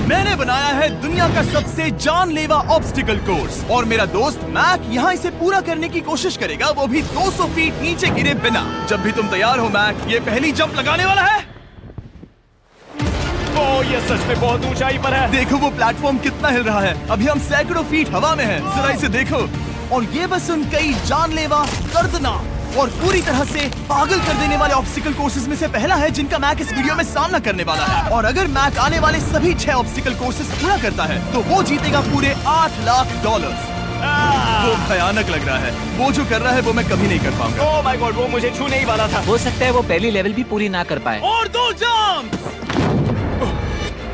मैंने बनाया है दुनिया का सबसे जानलेवा ऑब्स्टिकल कोर्स और मेरा दोस्त मैक यहाँ इसे पूरा करने की कोशिश करेगा, वो भी 200 फीट नीचे गिरे बिना। जब भी तुम तैयार हो मैक, ये पहली जंप लगाने वाला है। ओह, ये सच में बहुत ऊंचाई पर है। देखो वो प्लेटफॉर्म कितना हिल रहा है। अभी हम सैकड़ों फीट हवा में हैं। जरा इसे देखो। और ये बस उन कई जानलेवा, दर्दनाक और पूरी तरह से पागल कर देने वाले ऑब्स्टिकल कोर्सेज में से पहला है जिनका मैक इस वीडियो में सामना करने वाला है। और अगर मैक आने वाले सभी 6 ऑब्स्टिकल कोर्सेज पूरा करता है तो वो जीतेगा पूरे $8 लाख। वो भयानक लग रहा है। वो जो कर रहा है वो मैं कभी नहीं कर पाऊंगा। ओह माय गॉड, वो मुझे छूने ही वाला था। हो सकता है वो पहली लेवल भी पूरी ना कर पाए। और 2 जंप।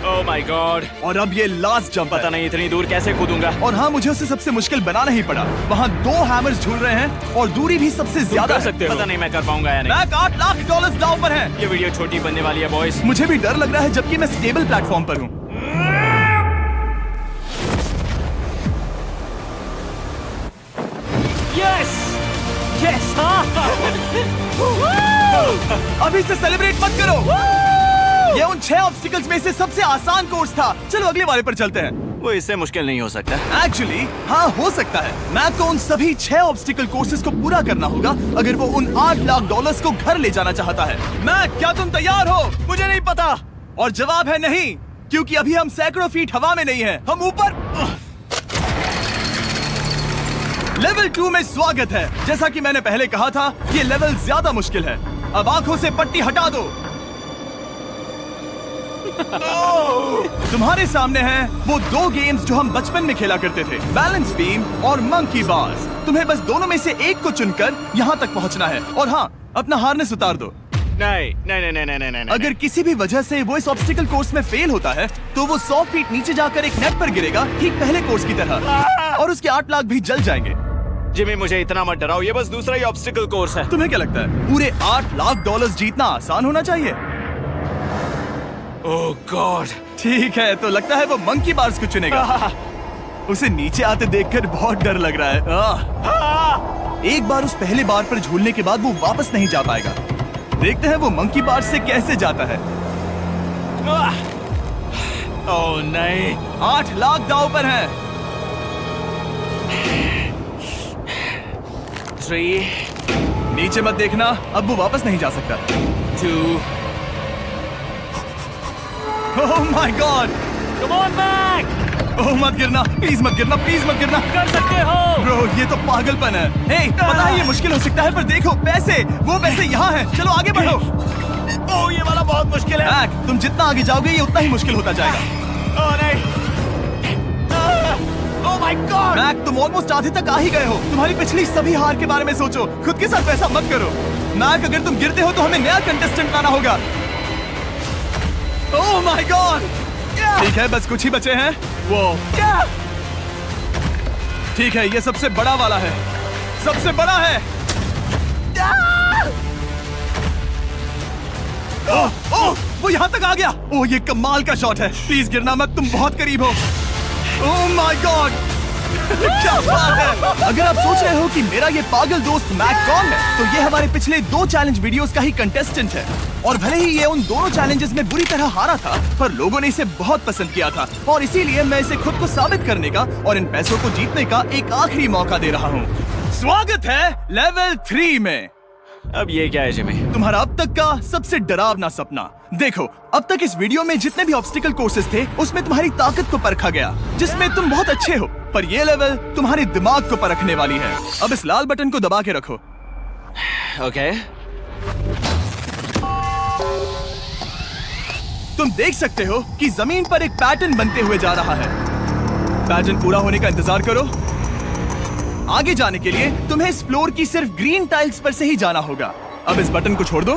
Oh my God. और अब ये लास्ट जंप। पता नहीं इतनी दूर कैसे कूदूंगा। और हाँ, मुझे उसे सबसे मुश्किल बनाना ही पड़ा। वहाँ 2 हैमर्स झूल रहे हैं और दूरी भी सबसे ज्यादा कर सकते हो। पता नहीं मैं कर पाऊंगा या नहीं। मैक $8 लाख दांव पर है। ये वीडियो छोटी बनने वाली है बॉयज। मुझे भी डर लग रहा है जबकि मैं स्टेबल प्लेटफॉर्म पर हूँ। Yes yes. अभी से सेलिब्रेट मत करो। ये उन 6 ऑब्स्टिकल्स में से सबसे आसान कोर्स था। चलो अगले वाले पर चलते हैं। वो इससे मुश्किल नहीं हो सकता। एक्चुअली हाँ, हो सकता है। मैक को उन सभी 6 ऑब्स्टिकल कोर्सेज को पूरा करना होगा अगर वो उन $8 लाख को घर ले जाना चाहता है। मैक, क्या तुम तैयार हो? मुझे नहीं पता। और जवाब है नहीं, क्योंकि अभी हम सैकड़ों फीट हवा में नहीं हैं। हम ऊपर। लेवल 2 में स्वागत है। जैसा कि मैंने पहले कहा था, ये लेवल ज्यादा मुश्किल है। अब आंखों से पट्टी हटा दो। तुम्हारे सामने हैं वो 2 गेम्स जो हम बचपन में खेला करते थे, बैलेंस बीम और मंकी बार्स। तुम्हें बस दोनों में से एक को चुनकर यहाँ तक पहुँचना है। और हाँ, अपना हार्नेस उतार दो। नहीं नहीं नहीं नहीं नहीं नहीं। अगर किसी भी वजह से वो इस ऑब्स्टिकल कोर्स में फेल होता है तो वो 100 फीट नीचे जाकर एक नेट पर गिरेगा, ठीक पहले कोर्स की तरह, और उसके 8 लाख भी जल जाएंगे। जिमी, मुझे इतना मत डराओ। ये बस दूसरा ही ऑब्स्टिकल कोर्स है। तुम्हें क्या लगता है पूरे $8 लाख जीतना आसान होना चाहिए? ओह गॉड। ठीक है, तो लगता है वो मंकी बार्स को चुनेगा। उसे नीचे आते देखकर बहुत डर लग रहा है। एक बार उस पहले बार पर झूलने के बाद वो वापस नहीं जा पाएगा। देखते हैं वो मंकी बार्स से कैसे जाता है। ओह नहीं। 8 लाख दांव पर है। 3 नीचे मत देखना, अब वो वापस नहीं जा सकता। 2 oh my god. Come on Mac. Oh मत गिरना, प्लीज मत गिरना, प्लीज मत गिरना। कर सकते हो। ब्रो, ये तो पागलपन है। हे, पता है ये मुश्किल हो सकता है, पर देखो पैसे, वो पैसे यहाँ हैं। चलो आगे बढ़ो। ओह, ये वाला बहुत मुश्किल है। मैक, तुम जितना आगे जाओगे ये उतना ही मुश्किल होता जाएगा। ओह नहीं। ओह माय गॉड। मैक, तुम ऑलमोस्ट आधे तक आ ही गए हो। तुम्हारी पिछली सभी हार के बारे में सोचो। खुद के साथ ऐसा मत करो। मैक, अगर तुम गिरते हो तो हमें नया कंटेस्टेंट लाना होगा। ओह माय गॉड। ठीक है, बस कुछ ही बचे हैं। वो ठीक है, ये सबसे बड़ा वाला है। सबसे बड़ा है। ओह ओह, वो यहाँ तक आ गया। ओह, ये कमाल का शॉट है। प्लीज गिरना मत, तुम बहुत करीब हो। ओह माय गॉड, क्या बात है। अगर आप सोच रहे हो कि मेरा ये पागल दोस्त मैक कौन है, तो ये हमारे पिछले 2 चैलेंज वीडियोस का ही कंटेस्टेंट है। और भले ही ये उन दोनों चैलेंजेस में बुरी तरह हारा था, पर लोगों ने इसे बहुत पसंद किया था और इसीलिए मैं इसे खुद को साबित करने का और इन पैसों को जीतने का एक आखिरी मौका दे रहा हूँ। स्वागत है लेवल 3 में। अब ये क्या है जिमी? तुम्हारा अब तक का सबसे डरावना सपना। देखो, अब तक इस वीडियो में जितने भी ऑब्स्टिकल कोर्सेज थे उसमें तुम्हारी ताकत को परखा गया, जिसमें तुम बहुत अच्छे हो, पर ये लेवल तुम्हारे दिमाग को परखने वाली है। अब इस लाल बटन को दबा के रखो। ओके। तुम देख सकते हो कि जमीन पर एक पैटर्न बनते हुए जा रहा है। पैटर्न पूरा होने का इंतजार करो। आगे जाने के लिए तुम्हें इस फ्लोर की सिर्फ ग्रीन टाइल्स पर से ही जाना होगा। अब इस बटन को छोड़ दो।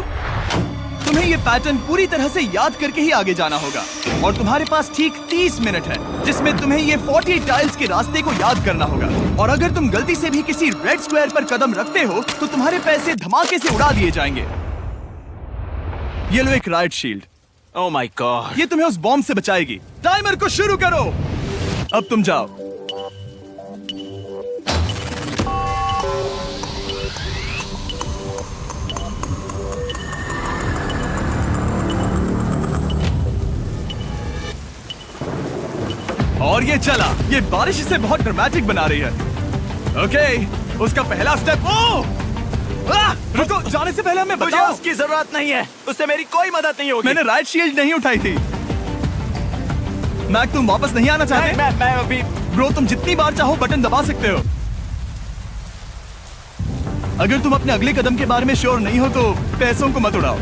तुम्हें ये पैटर्न पूरी तरह से याद करके ही आगे जाना होगा और तुम्हारे पास ठीक 30 मिनट है जिसमें तुम्हें ये 40 टाइल्स के रास्ते को याद करना होगा। और अगर तुम गलती से भी किसी रेड स्क्वायर पर कदम रखते हो तो तुम्हारे पैसे धमाके से उड़ा दिए जाएंगे। ये लो एक right shield. Oh my God. ये तुम्हें उस बॉम्ब से बचाएगी। टाइमर को शुरू करो। अब तुम जाओ। और ये चला। ये बारिश इसे बहुत ड्रामेटिक बना रही है। ओके, उसका पहला स्टेप। रुको, जाने से पहले हमें मुझे बताओ। उसकी जरूरत नहीं है, उससे मेरी कोई मदद नहीं होगी। मैंने राइट शील्ड नहीं उठाई थी। मैक, तुम वापस नहीं आना चाहते? मैं अभी ब्रो, तुम जितनी बार चाहो बटन दबा सकते हो। अगर तुम अपने अगले कदम के बारे में श्योर नहीं हो तो पैसों को मत उड़ाओ।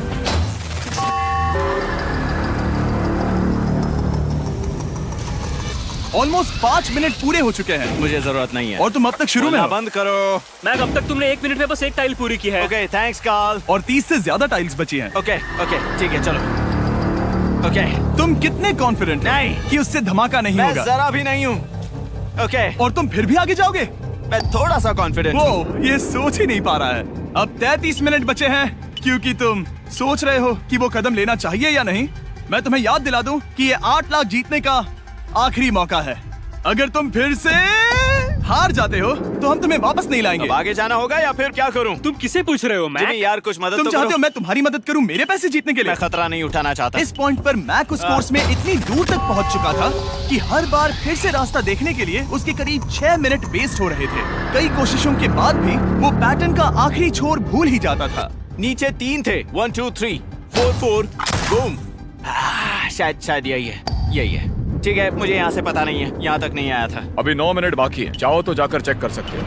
ऑलमोस्ट 5 मिनट पूरे हो चुके हैं मुझे जरूरत नहीं है। और तुम अब तक शुरू में बोलना हो। बंद करो। मैक, अब तक तुमने 1 मिनट में बस एक टाइल पूरी की है। Okay, thanks Carl. और 30 से ज्यादा टाइल्स बची हैं। ओके ओके, ठीक है, चलो। ओके, तुम कितने कॉन्फिडेंट हो नहीं। कि उससे धमाका नहीं मैं होगा? जरा भी नहीं हूँ। ओके, और तुम फिर भी आगे जाओगे? मैं थोड़ा सा कॉन्फिडेंट हूँ। वो ये सोच ही नहीं पा रहा है। अब 33 मिनट बचे हैं क्योंकि तुम सोच रहे हो कि वो कदम लेना चाहिए या नहीं। मैं तुम्हें याद दिला दूं कि ये 8 लाख जीतने का आखिरी मौका है। अगर तुम फिर से हार जाते हो तो हम तुम्हें वापस नहीं लाएंगे। अब आगे जाना होगा या फिर क्या करूँ? तुम किसे पूछ रहे हो मैक? जिमी यार, कुछ मदद तुम तो चाहते करो। हो मैं तुम्हारी मदद करूं मेरे पैसे जीतने के लिए? मैं खतरा नहीं उठाना चाहता। इस पॉइंट पर मैक उस कोर्स में इतनी दूर तक पहुंच चुका था कि हर बार फिर से रास्ता देखने के लिए उसके करीब 6 मिनट वेस्ट हो रहे थे। कई कोशिशों के बाद भी वो पैटर्न का आखिरी छोर भूल ही जाता था। नीचे 3 थे। 1 2 3 4 4 बूम। शायद यही है। ठीक है, मुझे यहाँ से पता नहीं है, यहाँ तक नहीं आया था। अभी 9 मिनट बाकी है, चाहो तो जाकर चेक कर सकते हो।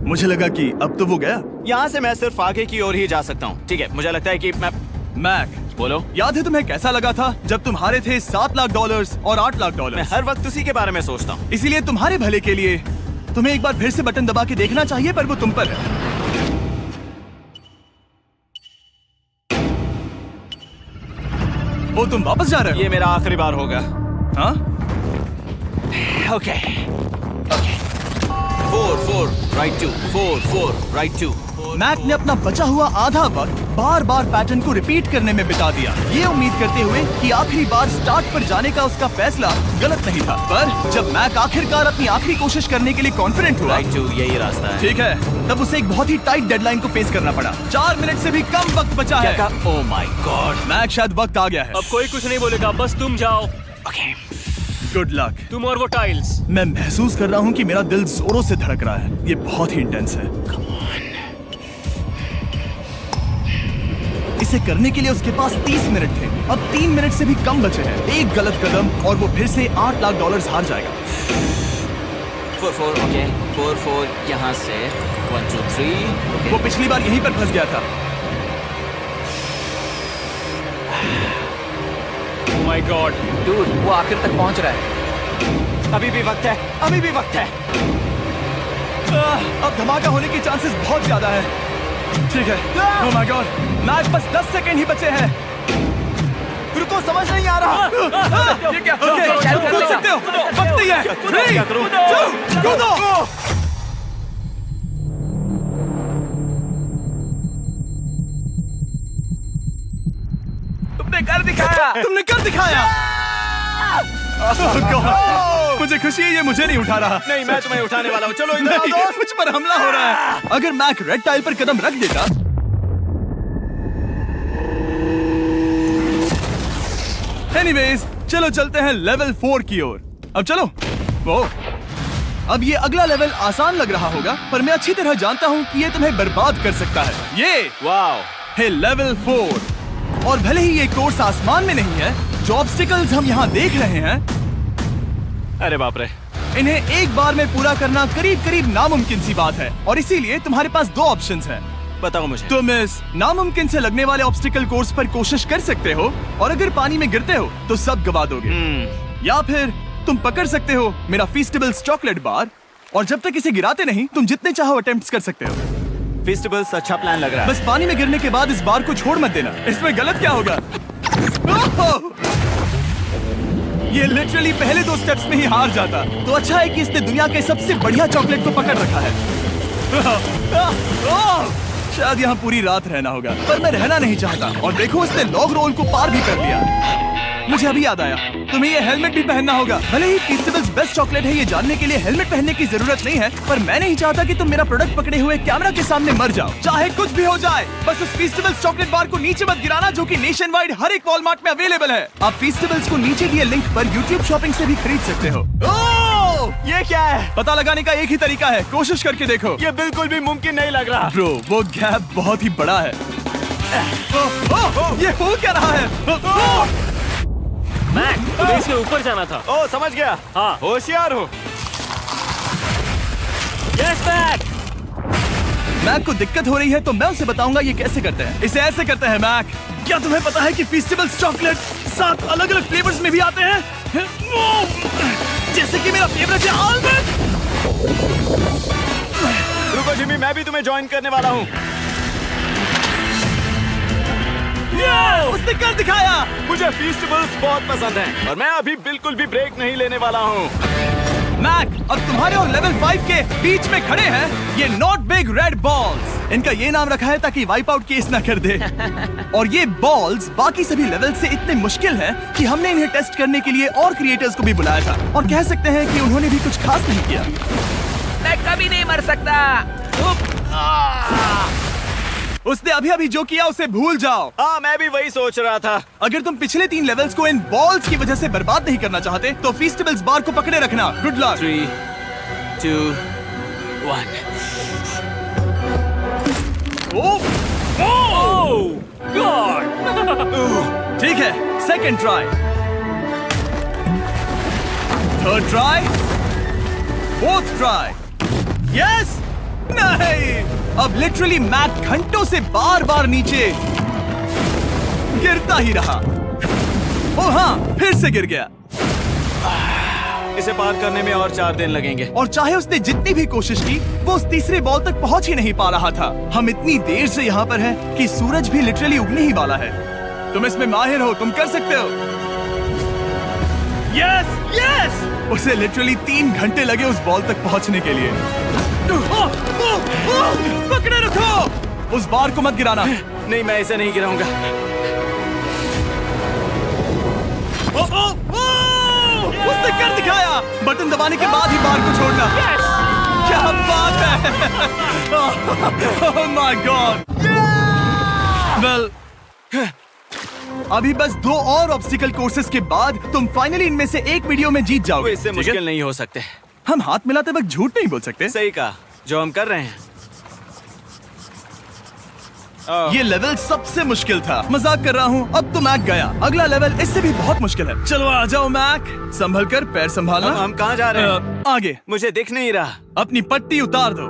मुझे लगा कि अब तो वो गया। यहाँ से मैं सिर्फ आगे की ओर ही जा सकता हूँ। ठीक है, मुझे लगता है कि मैं मैक, बोलो। याद है तुम्हें कैसा लगा था जब तुम हारे थे $7 लाख और $8 लाख? मैं हर वक्त उसी के बारे में सोचता हूँ। इसीलिए तुम्हारे भले के लिए तुम्हें एक बार फिर से बटन दबा के देखना चाहिए, पर वो तुम पर है। वो तुम वापस जा रहे हो? ये मेरा आखिरी बार होगा। हाँ? Okay 4 4 right 2 4 4 right 2। मैक ने अपना बचा हुआ आधा वक्त बार बार पैटर्न को रिपीट करने में बिता दिया, ये उम्मीद करते हुए कि आखिरी बार स्टार्ट पर जाने का उसका फैसला गलत नहीं था। पर जब मैक आखिरकार अपनी आखिरी कोशिश करने के लिए कॉन्फिडेंट हुआ, राइट 2 यही रास्ता है। ठीक है, तब उसे एक बहुत ही टाइट डेडलाइन को फेस करना पड़ा। 4 मिनट से भी कम वक्त बचा है। ओह माय गॉड। मैक, शायद वक्त आ गया है। अब कोई कुछ नहीं बोलेगा, बस तुम जाओ। Okay, good luck. तुम और वो टाइल्स। मैं महसूस कर रहा हूँ कि मेरा दिल जोरों से धड़क रहा है। ये बहुत ही इंटेंस है। इसे करने के लिए उसके पास 30 मिनट थे। अब 3 मिनट से भी कम बचे हैं। एक गलत कदम और वो फिर से $8 लाख हार जाएगा। 4 4 ओके 4 4 यहाँ से 1 2 3। वो पिछली बार यहीं पर फंस गया था। ओह माय गॉड, डूड, वो आखिर तक पहुंच रहा है। अभी भी वक्त है, अभी भी वक्त है। अब धमाका होने के चांसेस बहुत ज्यादा है। ठीक है। ओह माय गॉड, मैच बस 10 सेकंड ही बचे हैं। रुको, समझ नहीं आ रहा। ये क्या? ओके, कूद सकते हो। वक्त नहीं है। 3 करूं? 2 कूदो। तुमने कर दिखाया। तुमने कर दिखाया। Oh God, मुझे खुशी है ये मुझे नहीं उठा रहा। नहीं, मैं तुम्हें उठाने वाला हूँ। चलो इधर आओ नहीं, दोस्त। मुझ पर हमला हो रहा है। अगर मैक रेड टाइल पर कदम रख देता। एनीवेज, चलो चलते हैं लेवल 4 की ओर। अब चलो। वो अब ये अगला लेवल आसान लग रहा होगा, पर मैं अच्छी तरह जानता हूँ कि ये तुम्हें बर्बाद कर सकता है। ये वाओ है लेवल 4। और भले ही ये कोर्स आसमान में नहीं है, जो ऑब्स्टिकल्स हम यहाँ देख रहे हैं, अरे बाप रे। इन्हें एक बार में पूरा करना करीब करीब नामुमकिन सी बात है। और इसीलिए तुम्हारे पास 2 ऑप्शंस हैं। बताओ मुझे। तुम इस नामुमकिन से लगने वाले ऑब्स्टिकल कोर्स पर कोशिश कर सकते हो, और अगर पानी में गिरते हो तो सब गवा दोगे। या फिर तुम पकड़ सकते हो मेरा फीस्टेबल्स चॉकलेट बार, और जब तक इसे गिराते नहीं तुम जितने चाहो अटेम्प्ट्स कर सकते हो। फेस्टिवल्स अच्छा प्लान लग रहा है। बस पानी में गिरने के बाद इस बार को छोड़ मत देना। इसमें गलत क्या होगा? ओह! ये लिटरली पहले 2 स्टेप्स में ही हार जाता। तो अच्छा है कि इसने दुनिया के सबसे बढ़िया चॉकलेट को पकड़ रखा है। शायद यहाँ पूरी रात रहना होगा, पर मैं रहना नहीं चाहता। और देखो, इसने लॉग रोल को पार भी कर लिया। मुझे अभी याद आया, तुम्हें ये हेलमेट भी पहनना होगा। भले ही फीस्टेबल्स बेस्ट चॉकलेट है ये जानने के लिए हेलमेट पहनने की जरूरत नहीं है, पर मैं नहीं चाहता कि तुम मेरा प्रोडक्ट पकड़े हुए कैमरा के सामने मर जाओ। चाहे कुछ भी हो जाए, बस उस फीस्टेबल्स चॉकलेट बार को नीचे मत गिराना, जो कि नेशन वाइड हर एक वॉलमार्ट में अवेलेबल है। आप फीस्टेबल्स को नीचे दिए लिंक पर यूट्यूब शॉपिंग से भी खरीद सकते हो। ये क्या है? पता लगाने का एक ही तरीका है, कोशिश करके देखो। ये बिल्कुल भी मुमकिन नहीं लग रहा। ब्रो, वो गैप बहुत ही बड़ा है। ये हो क्या रहा है? मैक, तुम्हें इसके ऊपर जाना था। ओ, समझ गया। हाँ। होशियार हो। Yes Mac. मैक को दिक्कत हो रही है तो मैं उसे बताऊंगा ये कैसे करते हैं। इसे ऐसे करते हैं मैक। क्या तुम्हें पता है कि फीस्टेबल्स चॉकलेट 7 अलग अलग फ्लेवर्स में भी आते हैं? जैसे कि मेरा फेवरेट है आलमंड। रुको जिमी, मैं भी तुम्हें ज्वाइन करने वाला हूँ। उसने कर दिखाया। मुझे फीस्टेबल्स बहुत पसंद हैं और मैं अभी बिल्कुल भी ब्रेक नहीं लेने वाला हूँ। मैक, अब तुम्हारे और लेवल 5 के बीच में खड़े हैं ये नॉट बिग रेड बॉल्स। इनका ये नाम रखा है ताकि वाइप आउट केस ना कर दे। और ये बॉल्स बाकी सभी लेवल से इतने मुश्किल हैं कि हमने इन्हें टेस्ट करने के लिए और क्रिएटर्स को भी बुलाया था, और कह सकते हैं कि उन्होंने भी कुछ खास नहीं किया। मैं कभी नहीं मर सकता। उसने अभी अभी जो किया उसे भूल जाओ। हाँ, मैं भी वही सोच रहा था। अगर तुम पिछले 3 लेवल्स को इन बॉल्स की वजह से बर्बाद नहीं करना चाहते तो फीस्टेबल्स बार को पकड़े रखना। Good luck. 3, 2, 1। ओह गॉड। ठीक है, second try, third try, fourth try. Yes, नहीं, अब लिटरली मैक घंटों से बार बार नीचे गिरता ही रहा। ओ हाँ, फिर से गिर गया। इसे पार करने में और 4 दिन लगेंगे। और चाहे उसने जितनी भी कोशिश की, वो उस तीसरे बॉल तक पहुंच ही नहीं पा रहा था। हम इतनी देर से यहाँ पर हैं कि सूरज भी लिटरली उगने ही वाला है। तुम इसमें माहिर हो, तुम कर सकते हो। Yes, yes! उसे लिटरली 3 घंटे लगे उस बॉल तक पहुंचने के लिए। पकड़े रखो, उस बार को मत गिराना। नहीं, मैं इसे नहीं गिराऊंगा। उसने कर दिखाया। बटन दबाने के बाद ही बार को छोड़ना। क्या बात है! ओह माय गॉड! वेल, अभी बस 2 और ऑब्स्टिकल कोर्सेस के बाद तुम फाइनली इनमें से एक वीडियो में जीत वो जाओगे। इससे ठीक है? मुश्किल नहीं हो सकते। हम हाथ मिलाते वक्त झूठ नहीं बोल सकते। सही कहा, जो हम कर रहे हैं। ये लेवल सबसे मुश्किल था। मजाक कर रहा हूँ, अब तो मैक गया। अगला लेवल इससे भी बहुत मुश्किल है। चलो आ जाओ मैक, संभल कर, पैर संभालना। हम कहाँ जा रहे हैं? आगे। मुझे दिख नहीं रहा। अपनी पट्टी उतार दो।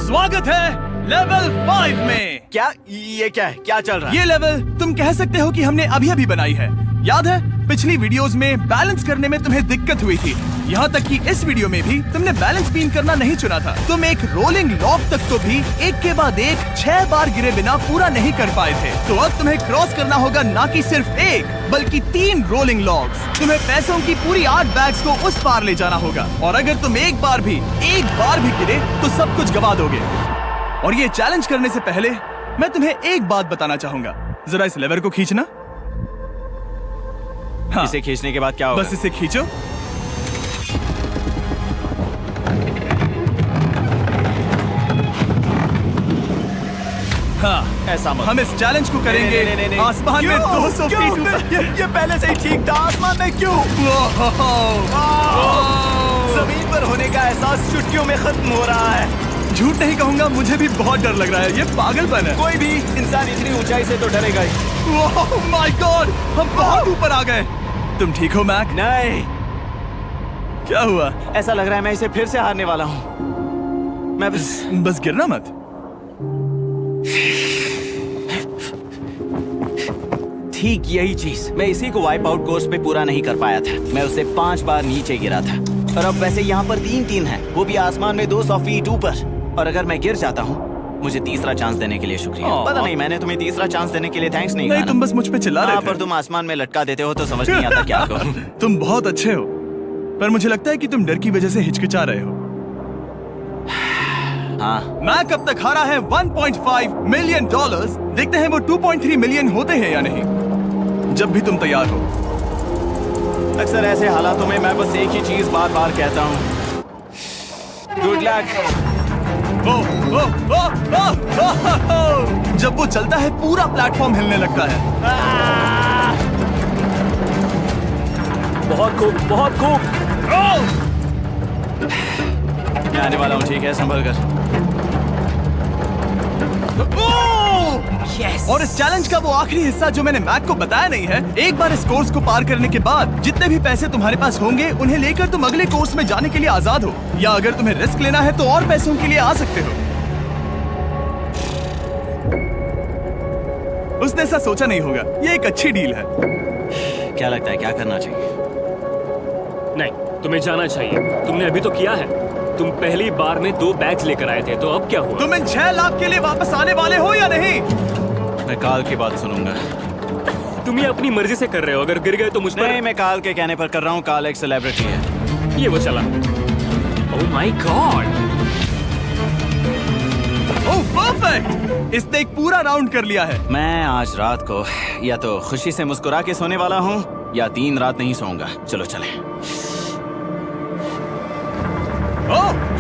स्वागत है लेवल 5 में। क्या ये क्या है? क्या चल रहा है? ये लेवल तुम कह सकते हो कि हमने अभी अभी बनाई है। याद है पिछली वीडियोस में बैलेंस करने में तुम्हें दिक्कत हुई थी, यहाँ तक कि इस वीडियो में भी तुमने बैलेंस बीम करना नहीं चुना था। तुम एक रोलिंग लॉक तक तो भी एक के बाद एक 6 बार गिरे बिना पूरा नहीं कर पाए थे। तो अब तुम्हें क्रॉस करना होगा ना कि सिर्फ एक, बल्कि 3 रोलिंग लॉक्स। तुम्हें पैसों की पूरी 8 बैग्स को उस पार ले जाना होगा, और अगर तुम एक बार भी गिरे तो सब कुछ गवा दोगे। और ये चैलेंज करने से पहले मैं तुम्हें एक बात बताना चाहूंगा। जरा इस लेवर को खींचना। हाँ, इसे खींचने के बाद क्या होगा? बस इसे खींचो। हाँ, ऐसा मत। हम इस चैलेंज को करेंगे नहीं। आसमान में क्यों? 200 क्यों? फीट ऊपर। ये पहले से ही ठीक था। आसमान में क्यों? जमीन पर होने का एहसास चुटकियों में खत्म हो रहा है। झूठ नहीं कहूंगा, मुझे भी बहुत डर लग रहा है। ये पागलपन है। कोई भी इंसान इतनी ऊंचाई से तो डरेगा ही। ओह माय गॉड, हम बहुत ऊपर आ गए। तुम ठीक हो मैक? नहीं, क्या हुआ? ऐसा लग रहा है मैं इसे फिर से हारने वाला हूँ। मैं बस गिरना मत। ठीक यही चीज मैं इसी को वाइप आउट कोर्स पे पूरा नहीं कर पाया था। मैं उससे 5 बार नीचे गिरा था, और अब वैसे यहाँ पर 3-3 है, वो भी आसमान में 200 फीट ऊपर। और अगर मैं गिर जाता हूँ, मुझे तीसरा चांस देने के लिए शुक्रिया। पता नहीं, मैंने तुम्हें तीसरा चांस देने के लिए थैंक्स नहीं कहा ना। तुम बस मुझ पे चिल्ला रहे थे। पर तुम आसमान में लटका देते हो तो समझ नहीं आता क्या करूं। तुम बहुत अच्छे हो, पर मुझे लगता है कि तुम डर की वजह से हिचकिचा रहे हो। हाँ, मैक अब तक हारा है $1.5 मिलियन। देखते हैं वो 2.3 मिलियन होते हैं या नहीं। जब भी तुम तैयार हो। अक्सर ऐसे हालातों में मैं बस एक ही चीज बार बार कहता हूँ, गुड लक। ओ, ओ, ओ, ओ, ओ, ओ, ओ। जब वो चलता है पूरा प्लेटफॉर्म हिलने लगता है। बहुत खूब, बहुत खूब। मैं आने वाला हूँ, ठीक है, संभल कर। Yes. और इस चैलेंज का वो आखिरी हिस्सा जो मैंने मैक को बताया नहीं है, एक बार इस कोर्स को पार करने के बाद जितने भी पैसे तुम्हारे पास होंगे उन्हें लेकर तुम अगले कोर्स में जाने के लिए आजाद हो, या अगर तुम्हें रिस्क लेना है तो और पैसों के लिए आ सकते हो। उसने ऐसा सोचा नहीं होगा, ये एक अच्छी डील है। क्या लगता है क्या करना चाहिए? नहीं, तुम्हें जाना चाहिए। तुमने अभी तो किया है। तुम पहली बार में 2 बैग्स लेकर आए थे, तो अब क्या हुआ? तुम इन 6 लाख के लिए वापस आने वाले हो या नहीं? मैं काल की बात सुनूंगा। तुम ये अपनी मर्जी से कर रहे हो। अगर गिर गए तो मुझ पर। नहीं, मैं काल के कहने पर कर रहा हूँ। काल एक सेलिब्रिटी है। ये वो चला। ओह माय गॉड। ओह परफेक्ट, इसने एक पूरा राउंड कर लिया है। मैं आज रात को या तो खुशी से मुस्कुरा के सोने वाला हूँ या 3 रात नहीं सोऊंगा। चलो चलें।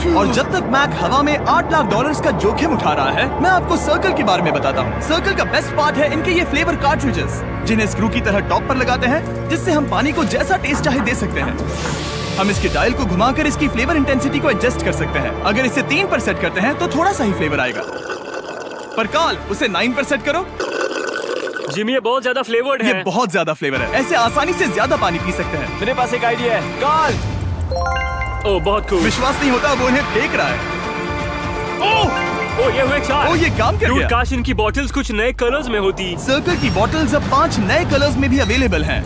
और जब तक मैक हवा में $8 लाख का जोखिम उठा रहा है, मैं आपको सर्कल के बारे में बताता हूँ। सर्कल का बेस्ट पार्ट है इनके ये फ्लेवर कार्ट्रिजेस, जिन्हें स्क्रू की तरह टॉप पर लगाते हैं, जिससे हम पानी को जैसा टेस्ट चाहे दे सकते हैं। हम इसके डायल को घुमाकर इसकी फ्लेवर इंटेंसिटी को एडजस्ट कर सकते हैं। अगर इसे 3 पर सेट करते हैं तो थोड़ा सा ही फ्लेवर आएगा, पर काल उसे 9 पर सेट करो। जिमी, ये बहुत ज्यादा फ्लेवर्ड है। ये बहुत ज्यादा फ्लेवर है, ऐसे आसानी से ज्यादा पानी पी सकते हैं। मेरे पास एक आइडिया है। काल, ओह बहुत खूब। विश्वास नहीं होता, वो उन्हें फेंक रहा है। ओह ये हुए 4। ओह, ये काम कर Dude, गया। काश इनकी बॉटल्स कुछ नए कलर्स में होती। सर्कल की बॉटल्स अब 5 नए कलर्स में भी अवेलेबल हैं।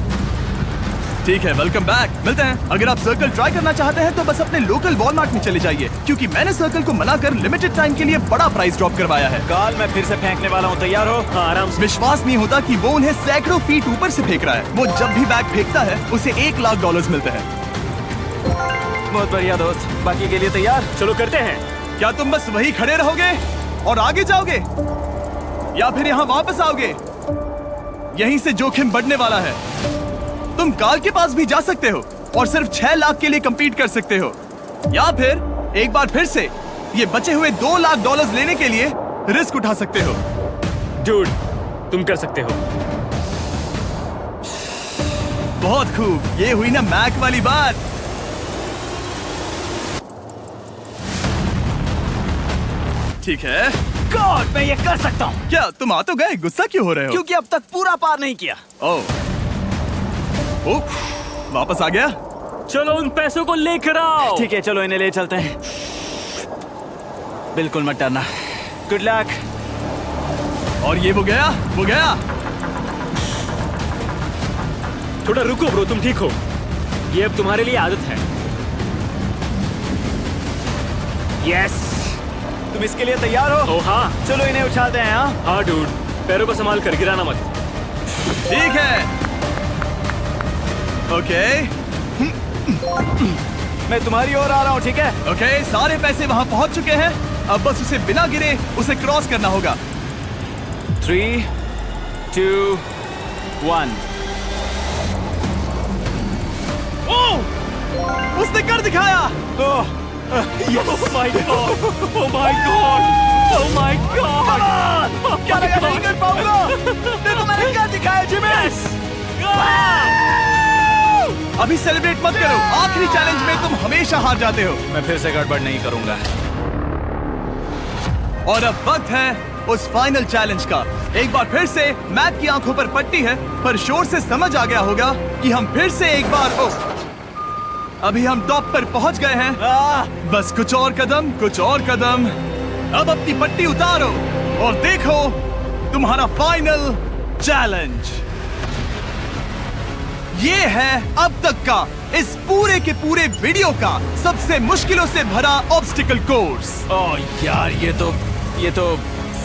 ठीक है, वेलकम बैक, मिलते हैं। अगर आप सर्कल ट्राई करना चाहते हैं तो बस अपने लोकल वॉलमार्ट में चले जाइए, क्योंकि मैंने सर्कल को मना कर लिमिटेड टाइम के लिए बड़ा प्राइस ड्रॉप करवाया है। काल, मैं फिर से फेंकने वाला हूँ। तैयार हो? हाँ, आराम से। विश्वास नहीं होता कि वो उन्हें सैकड़ों फीट ऊपर से फेंक रहा है। वो जब भी बैग फेंकता है उसे $1 लाख मिलते हैं। बहुत बढ़िया दोस्त, बाकी के लिए तैयार? चलो करते हैं। क्या तुम बस वही खड़े रहोगे और आगे जाओगे, या फिर यहाँ वापस आओगे? यहीं से जोखिम बढ़ने वाला है। तुम काल के पास भी जा सकते हो और सिर्फ 6 लाख के लिए compete कर सकते हो, या फिर एक बार फिर से ये बचे हुए $2 लाख लेने के लिए रिस्क उठा सकते हो। डूड, तुम कर सकते हो। बहुत खूब, ये हुई ना मैक वाली बात। ठीक है। गॉड, मैं ये कर सकता हूँ। क्या तुम आ तो गए, गुस्सा क्यों हो रहे हो? क्योंकि अब तक पूरा पार नहीं किया। ओह, वापस आ गया। चलो उन पैसों को लेकर आओ। ठीक है, चलो इन्हें ले चलते हैं। बिल्कुल मत डरना। Good luck. और ये वो गया, वो गया। थोड़ा रुको ब्रो, तुम ठीक हो। ये अब तुम्हारे लिए आदत है। यस। तुम इसके लिए तैयार हो? ओह हाँ। चलो इन्हें उछालते हैं। हाँ, हाँ डूड, पैरों को संभाल कर, गिराना मत। ठीक है। ओके मैं तुम्हारी ओर आ रहा हूँ, ठीक है? ओके, सारे पैसे वहां पहुंच चुके हैं। अब बस उसे बिना गिरे उसे क्रॉस करना होगा। 3, 2, 1। ओह, उसने कर दिखाया। ओह, Oh my god! Oh my god! Oh my god! क्या लगा नहीं कर पाऊंगा? देखो मैंने क्या दिखाया जिमी। अभी सेलिब्रेट मत करो, आखिरी चैलेंज में तुम हमेशा हार जाते हो। मैं फिर से गड़बड़ नहीं करूंगा। और अब वक्त है उस फाइनल चैलेंज का। एक बार फिर से मैक की आंखों पर पट्टी है, पर शोर से समझ आ गया होगा कि हम फिर से एक बार अभी हम टॉप पर पहुंच गए हैं। बस कुछ और कदम, कुछ और कदम। अब अपनी पट्टी उतारो और देखो तुम्हारा फाइनल चैलेंज। ये है अब तक का इस पूरे के पूरे वीडियो का सबसे मुश्किलों से भरा ऑब्स्टिकल कोर्स। ओह यार, ये तो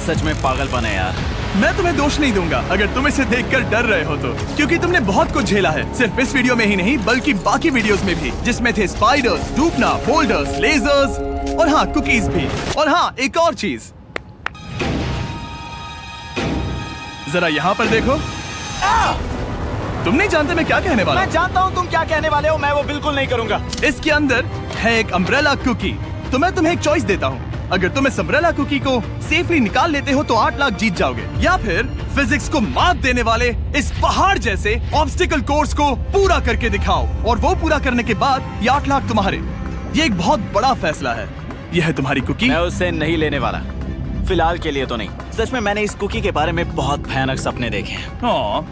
सच में पागलपन है यार। मैं तुम्हें दोष नहीं दूंगा अगर तुम इसे देखकर डर रहे हो तो, क्योंकि तुमने बहुत कुछ झेला है, सिर्फ इस वीडियो में ही नहीं बल्कि बाकी वीडियोस में भी, जिसमें थे स्पाइडर्स, डूबना, बोल्डर्स, लेजर्स और हाँ कुकीज भी। और हाँ, एक और चीज, जरा यहाँ पर देखो। तुम नहीं जानते मैं क्या कहने वाला मैं जानता हूँ तुम क्या कहने वाले हो, मैं वो बिल्कुल नहीं करूंगा। हूँ। इसके अंदर है एक अम्ब्रेला कुकी। तो मैं तुम्हें एक चॉइस देता हूँ। अगर तुम इस अम्ब्रेला कुकी को सेफली निकाल लेते हो तो 8 लाख जीत जाओगे, या फिर फिजिक्स को मात देने वाले इस पहाड़ जैसे ऑब्स्टिकल कोर्स को पूरा करके दिखाओ, और वो पूरा करने के बाद ये 8 लाख तुम्हारे। ये एक बहुत बड़ा फैसला है। यह है तुम्हारी कुकी। मैं उससे नहीं लेने वाला, फिलहाल के लिए तो नहीं। सच में मैंने इस कुकी के बारे में बहुत भयानक सपने देखे हैं। हाँ,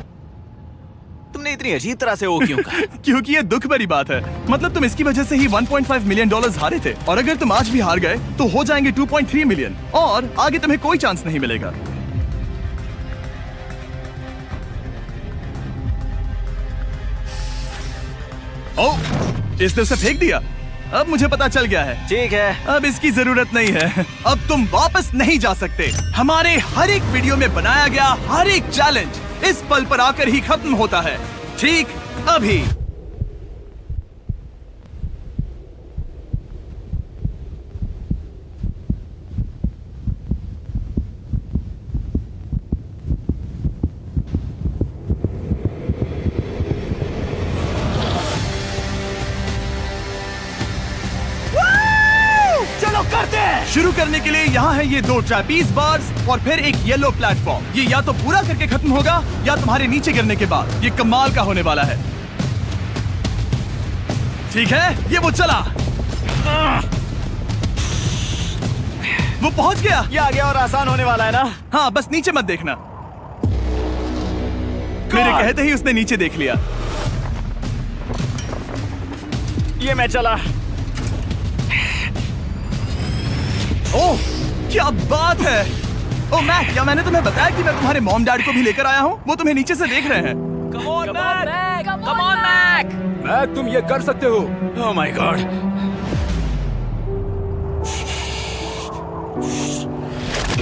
तुमने इतनी अजीब तरह से वो क्यों कहा? क्योंकि ये दुख भरी बात है। मतलब तुम इसकी वजह से ही 1.5 मिलियन डॉलर्स हारे थे, और अगर तुम आज भी हार गए तो हो जाएंगे 2.3 मिलियन, और आगे तुम्हें कोई चांस नहीं मिलेगा। ओह, इसने उसे फेंक दिया। अब मुझे पता चल गया है। ठीक है, अब इसकी जरूरत नहीं है। अब तुम वापस नहीं जा सकते। हमारे हर एक वीडियो में बनाया गया हर एक चैलेंज इस पल पर आकर ही खत्म होता है, ठीक अभी। चलो करते हैं। शुरू करने के लिए यहाँ है ये 2 ट्रैपीज बार्स और फिर एक येलो प्लेटफॉर्म। ये या तो पूरा करके खत्म होगा या तुम्हारे नीचे गिरने के बाद। ये कमाल का होने वाला है। ठीक है, ये वो चला। वो पहुंच गया। ये आगे और आसान होने वाला है ना? हाँ, बस नीचे मत देखना। मेरे कहते ही उसने नीचे देख लिया। ये मैं चला। ओह, क्या बात है। ओह मैक, क्या मैंने तुम्हें बताया कि मैं तुम्हारे मॉम डैड को भी लेकर आया हूँ? वो तुम्हें नीचे से देख रहे हैं। कम ऑन मैक। मैक, तुम ये कर सकते हो। ओह my God.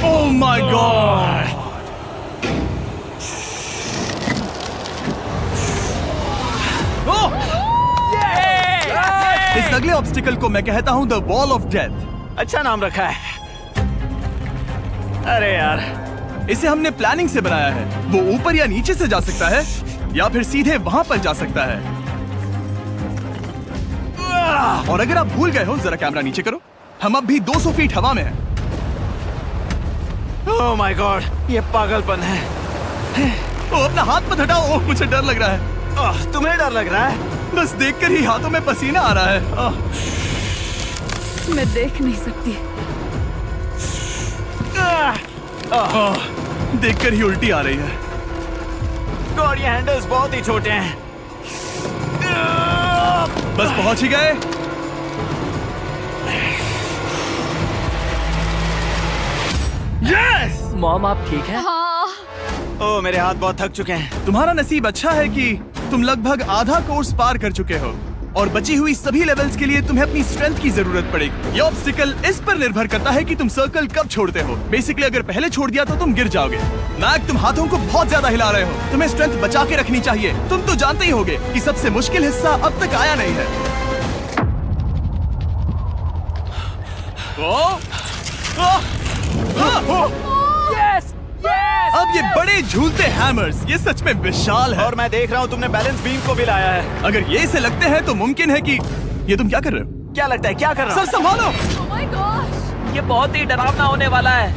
Oh my God. इस अगले ऑब्स्टिकल को मैं कहता हूँ द वॉल ऑफ डेथ। अच्छा नाम रखा है। अरे यार, इसे हमने प्लानिंग से बनाया है। वो ऊपर या नीचे से जा सकता है, या फिर सीधे वहां पर जा सकता है। और अगर आप भूल गए हो, जरा कैमरा नीचे करो। हम अब भी 200 फीट हवा में हैं। ओह माय गॉड, ये पागलपन है। ओ, अपना हाथ मत हटाओ। ओह, मुझे डर लग रहा है। तुम्हें डर लग रहा है? बस देखकर ही हाथों में पसीना आ रहा है। मैं देख नहीं सकती। देखकर ही उल्टी आ रही है। गॉड, ये हैंडल्स बहुत ही छोटे हैं। बस पहुंच ही गए। यस! मॉम, आप ठीक है? हाँ, ओह, मेरे हाथ बहुत थक चुके हैं। तुम्हारा नसीब अच्छा है कि तुम लगभग आधा कोर्स पार कर चुके हो, और बची हुई सभी लेवल्स के लिए तुम्हें अपनी स्ट्रेंथ की जरूरत पड़ेगी। ये ऑब्स्टिकल इस पर निर्भर करता है कि तुम सर्कल कब छोड़ते हो। बेसिकली अगर पहले छोड़ दिया तो तुम गिर जाओगे। मैक, तुम हाथों को बहुत ज्यादा हिला रहे हो। तुम्हें स्ट्रेंथ बचा के रखनी चाहिए। तुम तो जानते ही होगे कि सबसे मुश्किल हिस्सा अब तक आया नहीं है। Yes, yes. अब ये बड़े झूलते हैमर्स, ये सच में विशाल है। और मैं देख रहा हूँ तुमने बैलेंस बीम को भी लाया है। अगर ये इसे लगते हैं तो मुमकिन है कि ये तुम क्या कर रहे हो? क्या लगता है, क्या कर रहा सर हूँ? संभालो। oh my gosh! ये बहुत ही डरावना होने वाला है।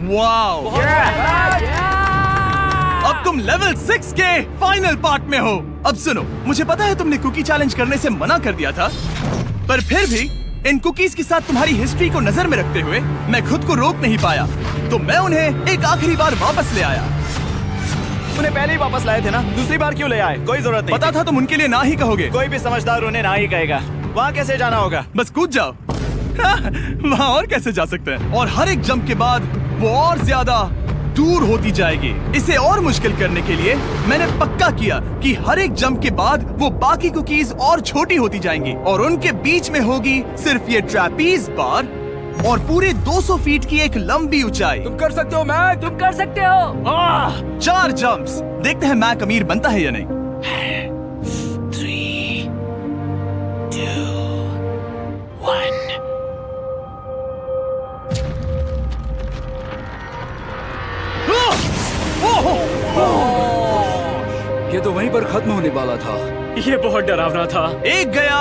वाओ! अब तुम लेवल 6 के फाइनल पार्ट में हो। अब सुनो, मुझे पता है तुमने कुकी चैलेंज करने से मना कर दिया था, पर फिर भी इन कुकीज के साथ तुम्हारी हिस्ट्री को नजर में रखते हुए मैं खुद को रोक नहीं पाया, तो मैं उन्हें एक आखिरी बार वापस ले आया। उन्हें पहले ही वापस लाए थे ना, दूसरी बार क्यों ले आए? कोई जरूरत नहीं। पता था तुम उनके लिए ना ही कहोगे। कोई भी समझदार उन्हें ना ही कहेगा। वहाँ कैसे जाना होगा? बस कूद जाओ। वहाँ और कैसे जा सकते हैं? और हर एक जंप के बाद वो और ज्यादा दूर होती जाएगी। इसे और मुश्किल करने के लिए मैंने पक्का किया कि हर एक जंप के बाद वो बाकी कुकीज और छोटी होती जाएंगी, और उनके बीच में होगी सिर्फ ये ट्रैपीज बार और पूरे 200 फीट की एक लंबी ऊंचाई। तुम कर सकते हो मैक। तुम कर सकते हो। 4 जंप्स। देखते हैं मैक अमीर बनता है या नहीं। 3, 2, 1। ये तो वहीं पर खत्म होने वाला था। ये बहुत डरावना था। एक गया,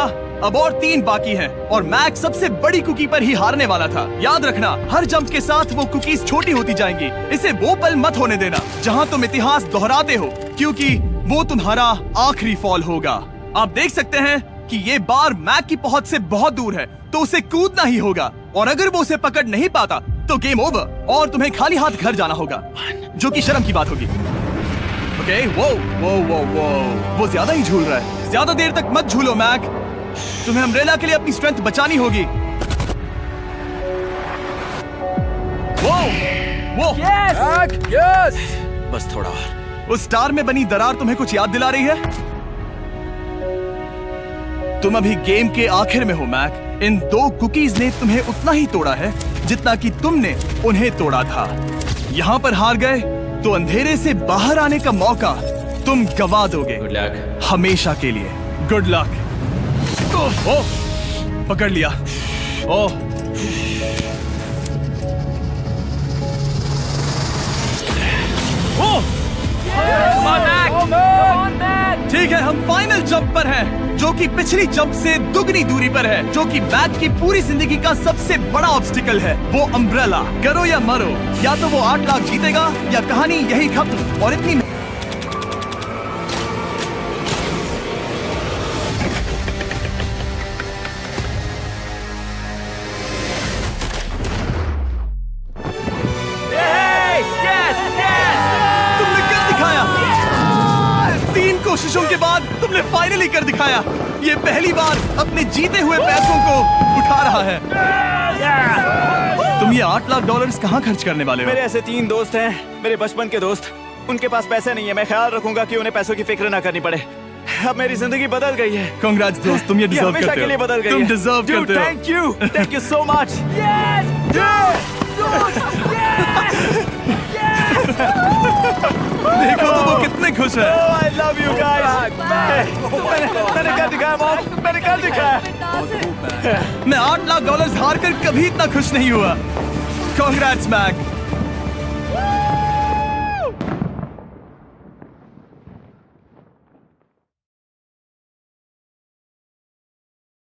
अब और 3 बाकी हैं और मैक सबसे बड़ी कुकी पर ही हारने वाला था। याद रखना, हर जंप के साथ वो कुकीज छोटी होती जाएंगी। इसे वो पल मत होने देना जहां तुम इतिहास दोहराते हो, क्योंकि वो तुम्हारा आखिरी फॉल होगा। आप देख सकते हैं कि ये बार मैक की पहुंच से बहुत दूर है, तो उसे कूदना ही होगा और अगर वो उसे पकड़ नहीं पाता तो गेम ओवर और तुम्हें खाली हाथ घर जाना होगा, जो कि शर्म की बात होगी। ओके, वो ज्यादा ही झूल रहा है। ज्यादा देर तक मत झूलो मैक, तुम्हें अम्ब्रेला के लिए अपनी स्ट्रेंथ बचानी होगी। वो यस। बस थोड़ा और। उस स्टार में बनी दरार तुम्हें कुछ याद दिला रही है? तुम अभी गेम के आखिर में हो मैक। इन 2 कुकीज ने तुम्हें उतना ही तोड़ा है जितना कि तुमने उन्हें तोड़ा था। यहाँ पर हार गए तो अंधेरे से बाहर आने का मौका तुम गवा दोगे। Good luck. हमेशा के लिए। Good luck. ओह, पकड़ लिया। ओह, ओह, ठीक है, हम फाइनल जंप पर हैं, जो कि पिछली जंप से दुगनी दूरी पर है, जो कि मैक की पूरी जिंदगी का सबसे बड़ा ऑब्स्टिकल है, वो अम्ब्रेला। करो या मरो, या तो वो 8 लाख जीतेगा या कहानी यही खत्म। और इतनी तुमने कर दिखाया। 3 कोशिशों के बाद तुमने फाइनली कर दिखाया। ये पहली बार अपने जीते हुए पैसों को उठा रहा है। तुम ये $8 लाख कहाँ खर्च करने वाले हो? मेरे ऐसे 3 दोस्त हैं, मेरे बचपन के दोस्त। उनके पास पैसे नहीं है। मैं ख्याल रखूंगा कि उन्हें पैसों की फिक्र ना करनी पड़े। अब मेरी जिंदगी बदल गई है। कांग्रेट्स दोस्त, तुम ये डिजर्व हमेशा करते के लिए हो। बदल गई तुम है। डिजर्व करते हो। Thank you so much. देखो तो वो कितने खुश है। I love you guys. मैंने कर दिखाया मॉम, मैंने कर दिखाया। मैं $8 लाख हार कर कभी इतना खुश नहीं हुआ। Congrats Mac.